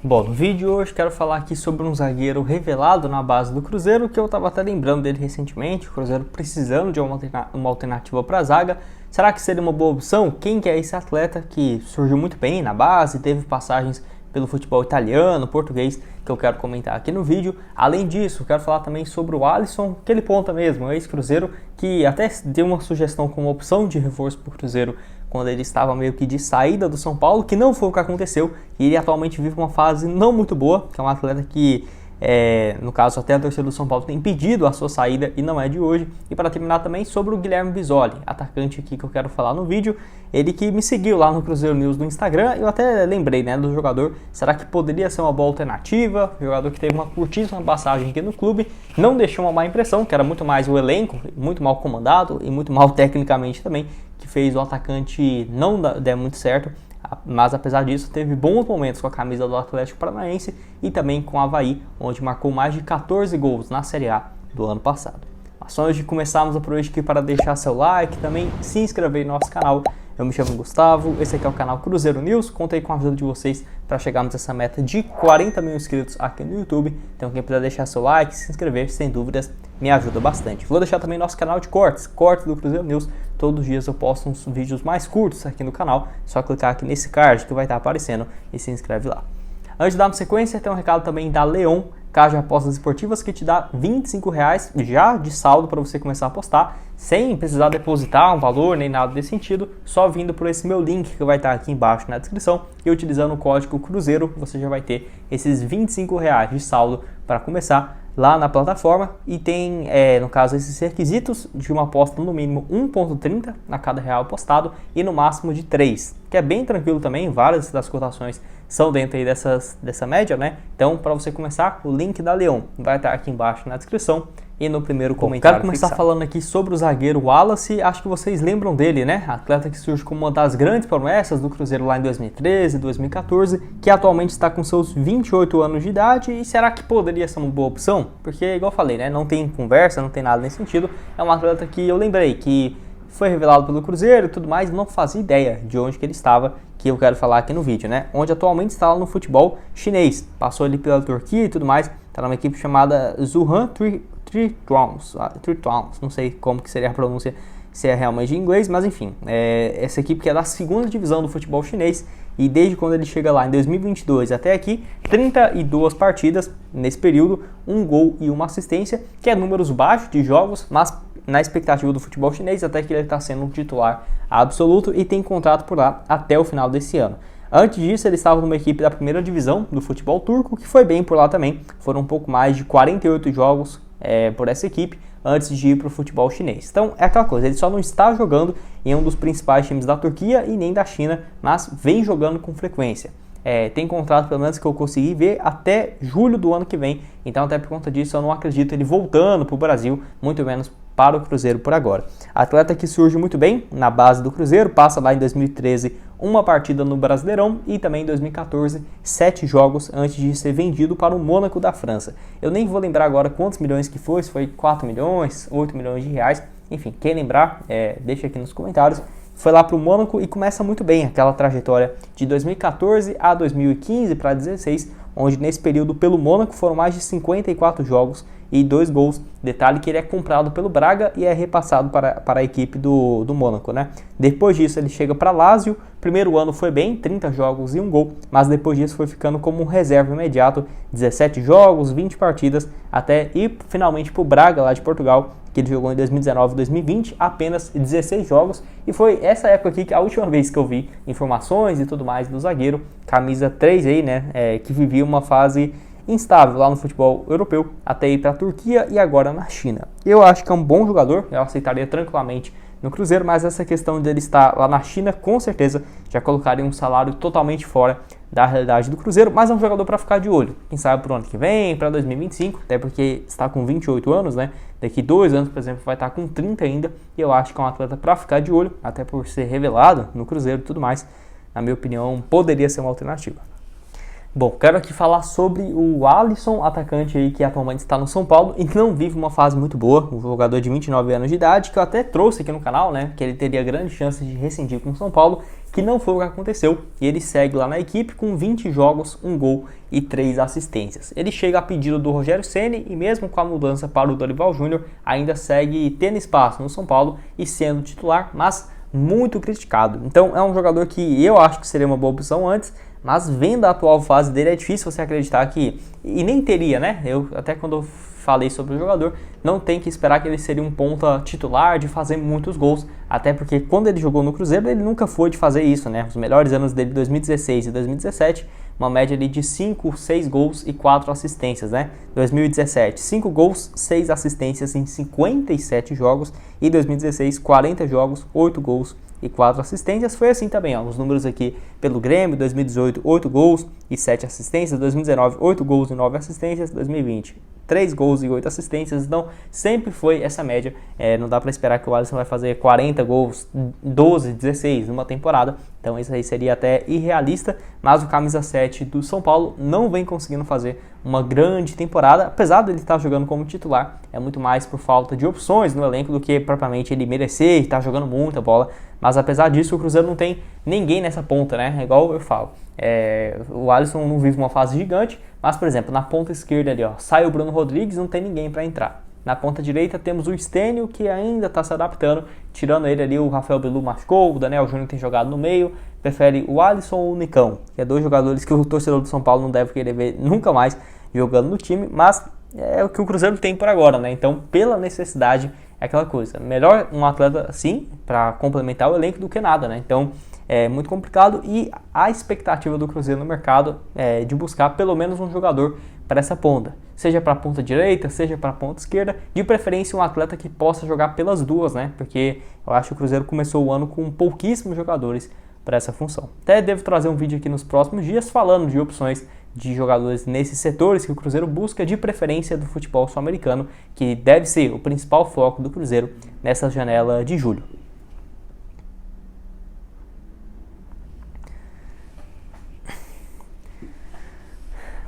Bom, no vídeo de hoje quero falar aqui sobre um zagueiro revelado na base do Cruzeiro, que eu estava até lembrando dele recentemente, o Cruzeiro precisando de uma alternativa para a zaga. Será que seria uma boa opção? Quem que é esse atleta que surgiu muito bem na base, teve passagens pelo futebol italiano, português, que eu quero comentar aqui no vídeo. Além disso, quero falar também sobre o Alisson, aquele ponta mesmo, ex-Cruzeiro, que até deu uma sugestão como opção de reforço para o Cruzeiro quando ele estava meio que de saída do São Paulo, que não foi o que aconteceu, e ele atualmente vive uma fase não muito boa, que é um atleta que, no caso até a torcida do São Paulo tem pedido a sua saída e não é de hoje. E para terminar também sobre o Guilherme Bisoli, atacante aqui que eu quero falar no vídeo, ele que me seguiu lá no Cruzeiro News no Instagram, eu até lembrei do jogador, será que poderia ser uma boa alternativa? Jogador que teve uma curtíssima passagem aqui no clube, não deixou uma má impressão, que era muito mais o elenco, muito mal comandado e muito mal tecnicamente também, que fez o atacante não der muito certo, mas apesar disso teve bons momentos com a camisa do Atlético Paranaense e também com o Avaí, onde marcou mais de 14 gols na Série A do ano passado. Mas só antes de começarmos a por hoje aqui, para deixar seu like, também se inscrever no nosso canal. Eu me chamo Gustavo, esse aqui é o canal Cruzeiro News, contei com a ajuda de vocês para chegarmos a essa meta de 40 mil inscritos aqui no YouTube. Então quem puder deixar seu like, se inscrever, sem dúvidas, me ajuda bastante. Vou deixar também nosso canal de cortes do Cruzeiro News. Todos os dias eu posto uns vídeos mais curtos aqui no canal, só clicar aqui nesse card que vai estar aparecendo e se inscreve lá. Antes de darmos sequência, tem um recado também da Leon, Caixa de Apostas Esportivas, que te dá R$25 já de saldo para você começar a apostar, sem precisar depositar um valor nem nada desse sentido, só vindo por esse meu link que vai estar aqui embaixo na descrição, e utilizando o código Cruzeiro você já vai ter esses R$25 de saldo para começar lá na plataforma. E tem, no caso, esses requisitos de uma aposta no mínimo 1,30 a cada real apostado e no máximo de 3, que é bem tranquilo também, várias das cotações são dentro aí dessa média, né? Então, para você começar, o link da Leon vai estar aqui embaixo na descrição e no primeiro comentário. Quero começar falando aqui sobre o zagueiro Wallace. Acho que vocês lembram dele, né? Atleta que surge como uma das grandes promessas do Cruzeiro lá em 2013, 2014, que atualmente está com seus 28 anos de idade. E será que poderia ser uma boa opção? Porque, igual eu falei, né? Não tem conversa, não tem nada nesse sentido. É um atleta que eu lembrei que foi revelado pelo Cruzeiro e tudo mais, não fazia ideia de onde que ele estava, que eu quero falar aqui no vídeo, né? Onde atualmente está lá no futebol chinês, passou ali pela Turquia e tudo mais, está numa equipe chamada Zhuhai Trituans, não sei como que seria a pronúncia, se é realmente em inglês, mas enfim, essa equipe que é da segunda divisão do futebol chinês, e desde quando ele chega lá em 2022 até aqui, 32 partidas nesse período, um gol e uma assistência, que é números baixos de jogos, mas na expectativa do futebol chinês, até que ele está sendo um titular absoluto e tem contrato por lá até o final desse ano. Antes disso, ele estava numa equipe da primeira divisão do futebol turco, que foi bem por lá também. Foram um pouco mais de 48 jogos por essa equipe, antes de ir para o futebol chinês. Então, é aquela coisa, ele só não está jogando em um dos principais times da Turquia e nem da China, mas vem jogando com frequência. Tem contrato, pelo menos que eu consegui ver, até julho do ano que vem. Então, até por conta disso, eu não acredito ele voltando para o Brasil, muito menos para o Cruzeiro por agora. Atleta que surge muito bem na base do Cruzeiro, passa lá em 2013 uma partida no Brasileirão e também em 2014 7 jogos antes de ser vendido para o Mônaco da França. Eu nem vou lembrar agora quantos milhões que foi, se foi 4 milhões, 8 milhões de reais, enfim, quem lembrar, deixa aqui nos comentários. Foi lá para o Mônaco e começa muito bem aquela trajetória de 2014 a 2015 para 2016, onde nesse período pelo Mônaco foram mais de 54 jogos e 2 gols. Detalhe que ele é comprado pelo Braga e é repassado para a equipe do Mônaco, né? Depois disso ele chega para Lazio. Primeiro ano foi bem, 30 jogos e 1 gol, mas depois disso foi ficando como um reserva imediato, 17 jogos, 20 partidas, até ir finalmente para o Braga lá de Portugal, que ele jogou em 2019 e 2020, apenas 16 jogos, e foi essa época aqui que a última vez que eu vi informações e tudo mais do zagueiro, camisa 3 aí, né, que vivia uma fase instável lá no futebol europeu, até ir para a Turquia e agora na China. Eu acho que é um bom jogador, eu aceitaria tranquilamente no Cruzeiro, mas essa questão dele estar lá na China, com certeza, já colocaria um salário totalmente fora da realidade do Cruzeiro, mas é um jogador para ficar de olho. Quem sabe para o ano que vem, para 2025, até porque está com 28 anos, né? Daqui 2 anos, por exemplo, vai estar com 30 ainda, e eu acho que é um atleta para ficar de olho, até por ser revelado no Cruzeiro e tudo mais. Na minha opinião, poderia ser uma alternativa. Bom, quero aqui falar sobre o Alisson, atacante aí que atualmente está no São Paulo e que não vive uma fase muito boa, um jogador de 29 anos de idade, que eu até trouxe aqui no canal, né, que ele teria grandes chances de rescindir com o São Paulo, que não foi o que aconteceu, e ele segue lá na equipe com 20 jogos, 1 gol e 3 assistências. Ele chega a pedido do Rogério Ceni e mesmo com a mudança para o Dorival Júnior, ainda segue tendo espaço no São Paulo e sendo titular, mas muito criticado. Então é um jogador que eu acho que seria uma boa opção antes, mas vendo a atual fase dele é difícil você acreditar que, e nem teria, né? Eu até quando eu falei sobre o jogador, não tem que esperar que ele seria um ponta titular de fazer muitos gols, até porque quando ele jogou no Cruzeiro ele nunca foi de fazer isso, né? Os melhores anos dele, 2016 e 2017, uma média ali de 5, 6 gols e 4 assistências, né? 2017, 5 gols, 6 assistências em 57 jogos, e 2016, 40 jogos, 8 gols e 4 assistências. Foi assim também, ó, os números aqui pelo Grêmio: 2018, 8 gols e 7 assistências, 2019, 8 gols e 9 assistências, 2020, 3 gols e 8 assistências. Então sempre foi essa média. Não dá para esperar que o Alisson vai fazer 40 gols, 12, 16 numa temporada, então isso aí seria até irrealista, mas o camisa 7 do São Paulo não vem conseguindo fazer uma grande temporada, apesar dele estar jogando como titular. É muito mais por falta de opções no elenco do que propriamente ele merecer e estar jogando muita bola, mas apesar disso o Cruzeiro não tem ninguém nessa ponta, né? É igual eu falo, o Alisson não vive uma fase gigante, mas por exemplo, na ponta esquerda ali, ó, sai o Bruno Rodrigues, não tem ninguém para entrar. Na ponta direita temos o Stênio, que ainda está se adaptando, tirando ele ali, o Rafael Bilu machucou, o Daniel Júnior tem jogado no meio, prefere o Alisson ou o Nicão, que é dois jogadores que o torcedor do São Paulo não deve querer ver nunca mais jogando no time, mas é o que o Cruzeiro tem por agora, né? Então, pela necessidade, é aquela coisa, melhor um atleta assim, para complementar o elenco, do que nada, né? Então, é muito complicado, e a expectativa do Cruzeiro no mercado é de buscar pelo menos um jogador para essa ponta, seja para a ponta direita, seja para a ponta esquerda, de preferência um atleta que possa jogar pelas duas, né? Porque eu acho que o Cruzeiro começou o ano com pouquíssimos jogadores para essa função. Até devo trazer um vídeo aqui nos próximos dias falando de opções de jogadores nesses setores que o Cruzeiro busca, de preferência do futebol sul-americano, que deve ser o principal foco do Cruzeiro nessa janela de julho.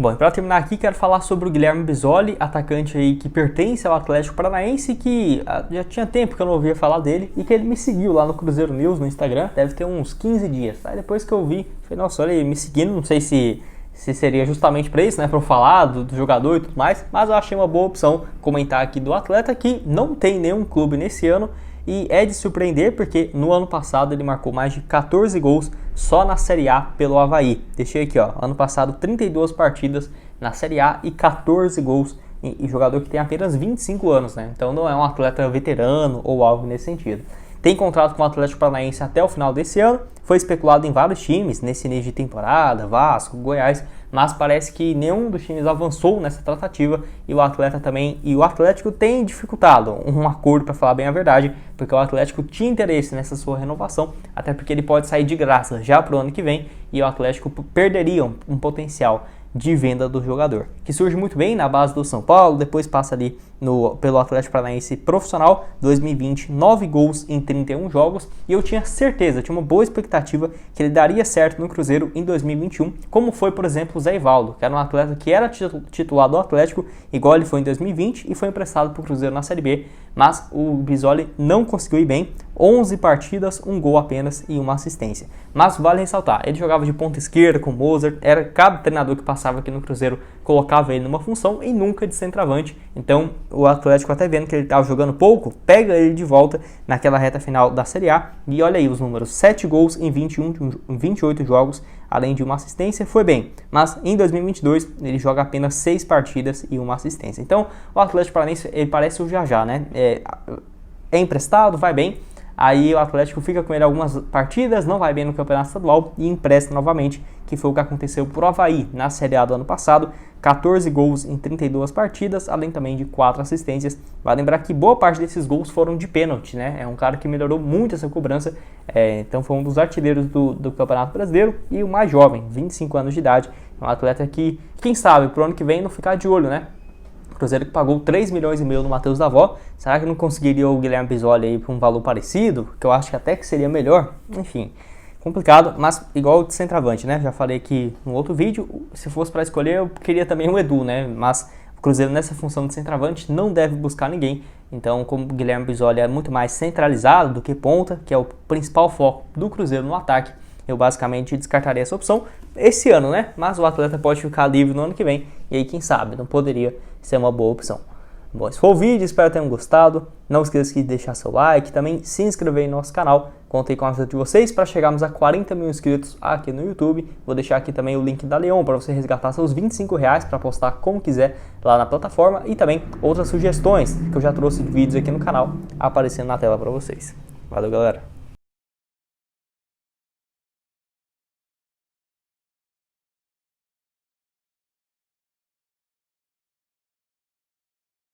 Bom, e para terminar aqui, quero falar sobre o Guilherme Bisoli, atacante aí que pertence ao Atlético Paranaense, que já tinha tempo que eu não ouvia falar dele, e que ele me seguiu lá no Cruzeiro News, no Instagram, deve ter uns 15 dias. Aí depois que eu vi, falei, nossa, olha ele me seguindo, não sei se seria justamente para isso, né, para eu falar do jogador e tudo mais, mas eu achei uma boa opção comentar aqui do atleta, que não tem nenhum clube nesse ano, e é de surpreender porque no ano passado ele marcou mais de 14 gols só na Série A pelo Avaí. Deixei aqui, ó, ano passado 32 partidas na Série A e 14 gols, e jogador que tem apenas 25 anos, né? Então não é um atleta veterano ou algo nesse sentido. Tem contrato com o Atlético Paranaense até o final desse ano, foi especulado em vários times nesse início de temporada, Vasco, Goiás, mas parece que nenhum dos times avançou nessa tratativa, e o atleta também, e o Atlético tem dificultado um acordo, para falar bem a verdade, porque o Atlético tinha interesse nessa sua renovação, até porque ele pode sair de graça já para o ano que vem, e o Atlético perderia um potencial de venda do jogador, que surge muito bem na base do São Paulo, depois passa ali pelo Atlético Paranaense profissional, 2020, 9 gols em 31 jogos, e eu tinha certeza, tinha uma boa expectativa que ele daria certo no Cruzeiro em 2021, como foi, por exemplo, o Zé Ivaldo, que era um atleta que era titular do Atlético, igual ele foi em 2020, e foi emprestado para o Cruzeiro na Série B, mas o Bisoli não conseguiu ir bem, 11 partidas, 1 gol apenas e 1 assistência. Mas vale ressaltar, ele jogava de ponta esquerda com o Mozart, era cada treinador que passava aqui no Cruzeiro colocava ele numa função e nunca de centroavante. Então o Atlético, até vendo que ele estava jogando pouco, pega ele de volta naquela reta final da Série A, e olha aí os números, 7 gols em 28 jogos, além de 1 assistência, foi bem. Mas em 2022 ele joga apenas 6 partidas e 1 assistência. Então o Atlético Paranaense, ele parece o Jajá, né? É emprestado, vai bem. Aí o Atlético fica com ele algumas partidas, não vai bem no Campeonato Estadual e empresta novamente, que foi o que aconteceu por Avaí na Série A do ano passado. 14 gols em 32 partidas, além também de 4 assistências. Vai lembrar que boa parte desses gols foram de pênalti, né? É um cara que melhorou muito essa cobrança, então foi um dos artilheiros do Campeonato Brasileiro e o mais jovem, 25 anos de idade. É um atleta que, quem sabe, pro ano que vem não ficar de olho, né? Cruzeiro que pagou 3 milhões e meio no Matheus Davó, será que não conseguiria o Guilherme Bisoli aí por um valor parecido? Que eu acho que até que seria melhor, enfim, complicado, mas igual de centroavante, né? Já falei aqui no outro vídeo, se fosse para escolher eu queria também o Edu, né? Mas o Cruzeiro nessa função de centroavante não deve buscar ninguém, então como o Guilherme Bisoli é muito mais centralizado do que ponta, que é o principal foco do Cruzeiro no ataque, eu basicamente descartaria essa opção esse ano, né? Mas o atleta pode ficar livre no ano que vem, e aí quem sabe, não poderia ser uma boa opção. Bom, esse foi o vídeo, espero que tenham gostado. Não esqueça de deixar seu like, também se inscrever no nosso canal. Contei com a ajuda de vocês para chegarmos a 40 mil inscritos aqui no YouTube. Vou deixar aqui também o link da Leon para você resgatar seus R$25 para postar como quiser lá na plataforma, e também outras sugestões que eu já trouxe de vídeos aqui no canal aparecendo na tela para vocês. Valeu, galera!